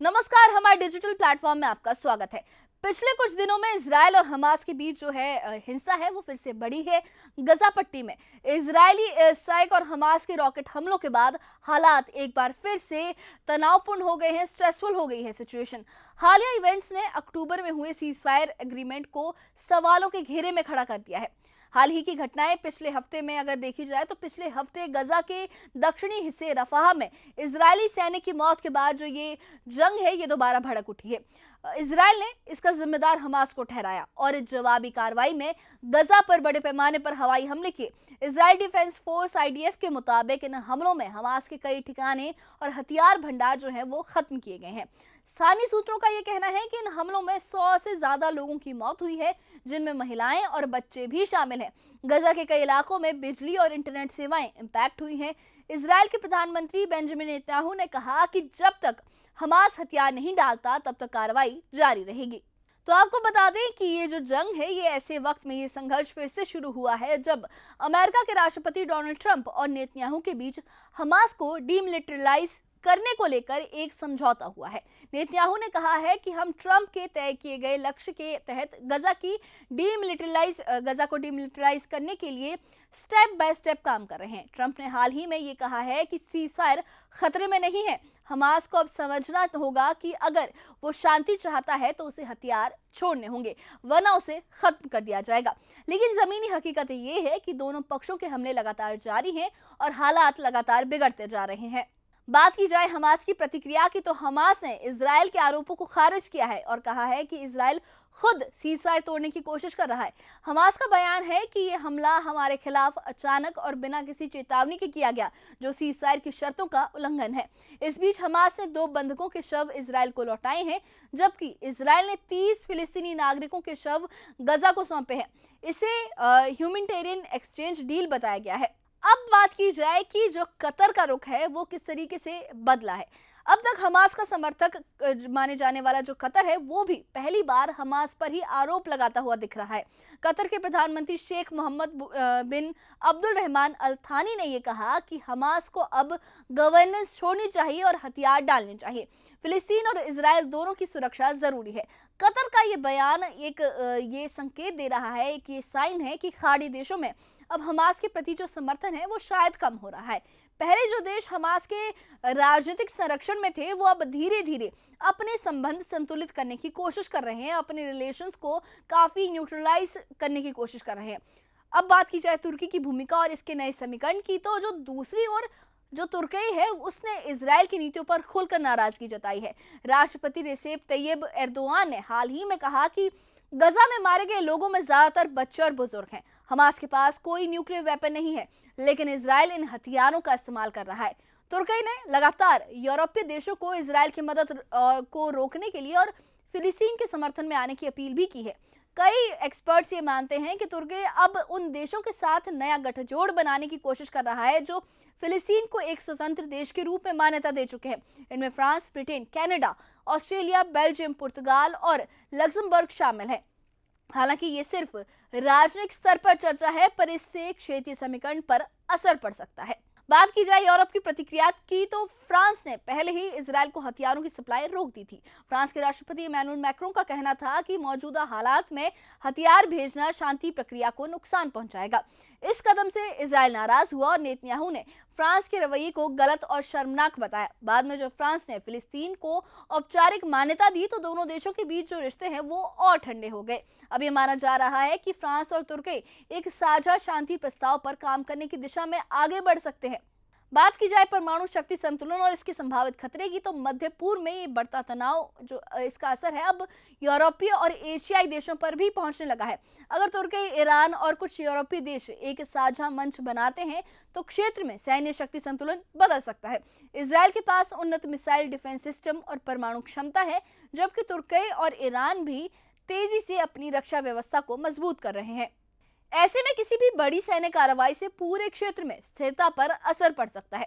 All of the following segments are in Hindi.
नमस्कार, हमारे डिजिटल प्लेटफॉर्म में आपका स्वागत है। पिछले कुछ दिनों में इजराइल और हमास के बीच जो है हिंसा है वो फिर से बढ़ी है। गजा पट्टी में इजरायली एयर स्ट्राइक और हमास के रॉकेट हमलों के बाद हालात एक बार फिर से तनावपूर्ण हो गए हैं, स्ट्रेसफुल हो गई है सिचुएशन। हालिया इवेंट्स ने अक्टूबर में हुए सीजफायर एग्रीमेंट को सवालों के घेरे में खड़ा कर दिया है। हाल ही की घटनाएं पिछले हफ्ते में अगर देखी जाए तो पिछले हफ्ते गजा के दक्षिणी हिस्से रफाह में इजरायली सैनिक की मौत के बाद जो ये जंग है ये दोबारा भड़क उठी है। इजराइल ने इसका जिम्मेदार हमास को ठहराया और जवाबी कार्रवाई में गजा पर बड़े पैमाने पर हवाई हमले किए। इजराइल डिफेंस फोर्स आईडीएफ के मुताबिक इन हमलों में हमास के कई ठिकाने और हथियार भंडार जो है वो खत्म किए गए हैं। स्थानीय सूत्रों का यह कहना है कि इन हमलों में 100 से ज्यादा लोगों की मौत हुई है, जिनमें महिलाएं और बच्चे भी शामिल हैं। गजा के कई इलाकों में बिजली और इंटरनेट सेवाएं इंपैक्ट हुई हैं। इजराइल के प्रधानमंत्री बेंजामिन नेतन्याहू ने कहा कि जब तक हमास हथियार नहीं डालता तब तक कार्रवाई जारी रहेगी। तो आपको बता दें कि ये जो जंग है ये ऐसे वक्त में ये संघर्ष फिर से शुरू हुआ है जब अमेरिका के राष्ट्रपति डोनाल्ड ट्रंप और नेतन्याहू के बीच हमास को डीमिलिटराइज करने को लेकर एक समझौता हुआ है। नेतन्याहू ने कहा है कि हम ट्रंप के तय किए गए लक्ष्य के तहत गजा को डीमिलिटराइज करने के लिए स्टेप बाय स्टेप काम कर रहे हैं। ट्रंप ने हाल ही में ये कहा है कि सीजफायर खतरे में नहीं है। हमास को अब समझना होगा कि अगर वो शांति चाहता है तो उसे हथियार छोड़ने होंगे, वरना उसे खत्म कर दिया जाएगा। लेकिन जमीनी हकीकत ये है कि दोनों पक्षों के हमले लगातार जारी हैं और हालात लगातार बिगड़ते जा रहे हैं। बात की जाए हमास की प्रतिक्रिया की तो हमास ने इजराइल के आरोपों को खारिज किया है और कहा है कि इजराइल खुद सीजफायर तोड़ने की कोशिश कर रहा है। हमास का बयान है कि ये हमला हमारे खिलाफ अचानक और बिना किसी चेतावनी के किया गया, जो सीजफायर की शर्तों का उल्लंघन है। इस बीच हमास ने 2 बंधकों के शव इजराइल को लौटाए हैं, जबकि इजराइल ने 30 फिलिस्तीनी नागरिकों के शव गजा को सौंपे हैं। इसे ह्यूमैनिटेरियन एक्सचेंज डील बताया गया है। अब बात की जाए कि जो कतर का रुख है वो किस तरीके से बदला है। अब तक हमास का समर्थक माने जाने वाला जो कतर है वो भी पहली बार हमास पर ही आरोप लगाता हुआ दिख रहा है। कतर के प्रधानमंत्री शेख मोहम्मद बिन अब्दुल रहमान अल थानी ने यह कहा कि हमास को अब गवर्नेंस छोड़नी चाहिए और हथियार डालने चाहिए। फिलिस्तीन और इजराइल दोनों की सुरक्षा जरूरी है। कतर का ये बयान एक ये संकेत दे रहा है कि ये साइन है कि खाड़ी देशों में अब हमास के प्रति जो समर्थन है वो शायद कम हो रहा है। पहले जो देश हमास के राजनीतिक संरक्षण में थे वो अब धीरे धीरे अपने संबंध संतुलित करने की कोशिश कर रहे हैं, अपने रिलेशंस को काफी न्यूट्रलाइज करने की कोशिश कर रहे हैं। अब बात की जाए तुर्की की भूमिका और इसके नए समीकरण की, तो जो दूसरी ओर जो तुर्की है उसने इजराइल की नीतियों पर खुलकर नाराजगी जताई है। राष्ट्रपति रेसेप तैयब एर्दोआन ने हाल ही में कहा कि गजा में मारे गए लोगों में ज्यादातर बच्चे और बुजुर्ग हैं। हमास के पास कोई न्यूक्लियर वेपन नहीं है, लेकिन इजराइल इन हथियारों का इस्तेमाल कर रहा है। तुर्की ने लगातार यूरोपीय देशों को इजराइल की मदद को रोकने के लिए और फिलिस्तीन के समर्थन में आने की अपील भी की है। कई एक्सपर्ट्स ये मानते हैं कि तुर्की अब उन देशों के साथ नया गठजोड़ बनाने की कोशिश कर रहा है जो फिलिस्तीन को एक स्वतंत्र देश के रूप में मान्यता दे चुके हैं। इनमें France, Britain, Canada, Australia, Belgium, पुर्तगाल और लग्जमबर्ग शामिल है। हालांकि ये सिर्फ राजनीतिक स्तर पर चर्चा है, पर इससे क्षेत्रीय समीकरण पर असर पड़ सकता है। बात की जाए यूरोप की प्रतिक्रिया की तो फ्रांस ने पहले ही इजराइल को हथियारों की सप्लाई रोक दी थी। फ्रांस के राष्ट्रपति इमैनुअल मैक्रों का कहना था कि मौजूदा हालात में हथियार भेजना शांति प्रक्रिया को नुकसान पहुंचाएगा। इस कदम से इजराइल नाराज हुआ और नेतन्याहू ने फ्रांस के रवैये को गलत और शर्मनाक बताया। बाद में जब फ्रांस ने फिलिस्तीन को औपचारिक मान्यता दी तो दोनों देशों के बीच जो रिश्ते हैं वो और ठंडे हो गए। अब ये माना जा रहा है कि फ्रांस और तुर्की एक साझा शांति प्रस्ताव पर काम करने की दिशा में आगे बढ़ सकते हैं। बात की जाए परमाणु शक्ति संतुलन और इसके संभावित खतरे की तो मध्य पूर्व में ये बढ़ता तनाव जो इसका असर है अब यूरोपीय और एशियाई देशों पर भी पहुंचने लगा है। अगर तुर्की, ईरान और कुछ यूरोपीय देश एक साझा मंच बनाते हैं तो क्षेत्र में सैन्य शक्ति संतुलन बदल सकता है। इजराइल के पास उन्नत मिसाइल डिफेंस सिस्टम और परमाणु क्षमता है, जबकि तुर्की और ईरान भी तेजी से अपनी रक्षा व्यवस्था को मजबूत कर रहे हैं। ऐसे में किसी भी बड़ी सैन्य कार्रवाई से पूरे क्षेत्र में स्थिरता पर असर पड़ सकता है।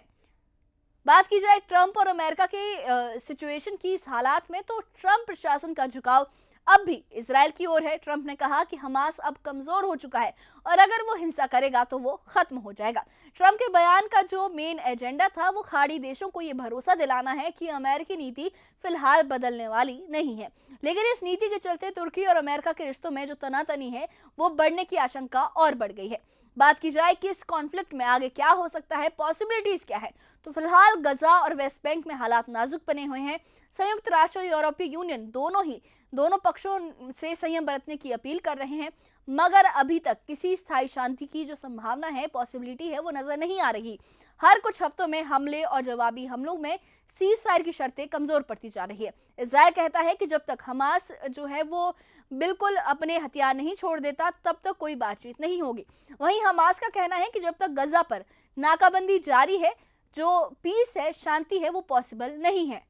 बात की जाए ट्रंप और अमेरिका के सिचुएशन की इस हालात में तो ट्रंप प्रशासन का झुकाव अब भी इजराइल की ओर है। ट्रंप ने कहा कि हमास अब कमजोर हो चुका है और अगर वो हिंसा करेगा तो वो खत्म हो जाएगा। ट्रंप के बयान का जो मेन एजेंडा था वो खाड़ी देशों को ये भरोसा दिलाना है कि अमेरिकी नीति फिलहाल बदलने वाली नहीं है, लेकिन इस नीति के चलते तुर्की और अमेरिका के रिश्तों में जो तनातनी है वो बढ़ने की आशंका और बढ़ गई है। बात की जाए कि इस कॉन्फ्लिक्ट में आगे क्या हो सकता है, पॉसिबिलिटीज क्या है, तो फिलहाल गजा और वेस्ट बैंक में हालात नाजुक बने हुए हैं। संयुक्त राष्ट्र और यूरोपीय यूनियन दोनों पक्षों से संयम बरतने की अपील कर रहे हैं, मगर अभी तक किसी स्थायी शांति की जो संभावना है, पॉसिबिलिटी है, वो नजर नहीं आ रही। हर कुछ हफ्तों में हमले और जवाबी हमलों में सीज फायर की शर्तें कमजोर पड़ती जा रही है। इजराइल कहता है कि जब तक हमास जो है वो बिल्कुल अपने हथियार नहीं छोड़ देता तब तक कोई बातचीत नहीं होगी। वहीं हमास का कहना है कि जब तक गजा पर नाकाबंदी जारी है, जो पीस है, शांति है, वो पॉसिबल नहीं है।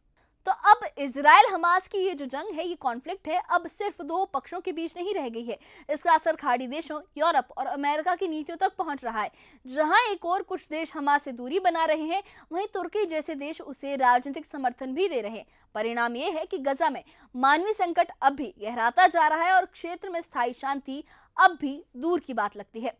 तो अब इजराइल हमास की ये जो जंग है, ये कॉन्फ्लिक्ट है, अब सिर्फ दो पक्षों के बीच नहीं रह गई है। इसका असर खाड़ी देशों, यूरोप और अमेरिका की नीतियों तक पहुंच रहा है। जहां एक और कुछ देश हमास से दूरी बना रहे हैं, वहीं तुर्की जैसे देश उसे राजनीतिक समर्थन भी दे रहे हैं। परिणाम ये है कि गजा में मानवीय संकट अब भी गहराता जा रहा है और क्षेत्र में स्थायी शांति अब भी दूर की बात लगती है।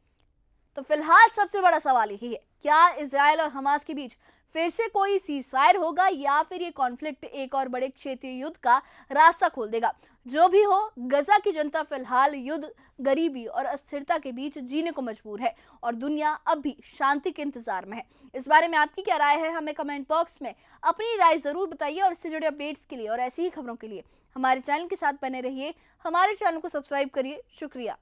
तो फिलहाल सबसे बड़ा सवाल यही है, क्या इजराइल और हमास के बीच फिर से कोई सीजफायर होगा या फिर ये कॉन्फ्लिक्ट एक और बड़े क्षेत्रीय युद्ध का रास्ता खोल देगा। जो भी हो, गजा की जनता फिलहाल युद्ध, गरीबी और अस्थिरता के बीच जीने को मजबूर है और दुनिया अब भी शांति के इंतजार में है। इस बारे में आपकी क्या राय है, हमें कमेंट बॉक्स में अपनी राय जरूर बताइए और इससे जुड़े अपडेट्स के लिए और ऐसी ही खबरों के लिए हमारे चैनल के साथ बने रहिए। हमारे चैनल को सब्सक्राइब करिए। शुक्रिया।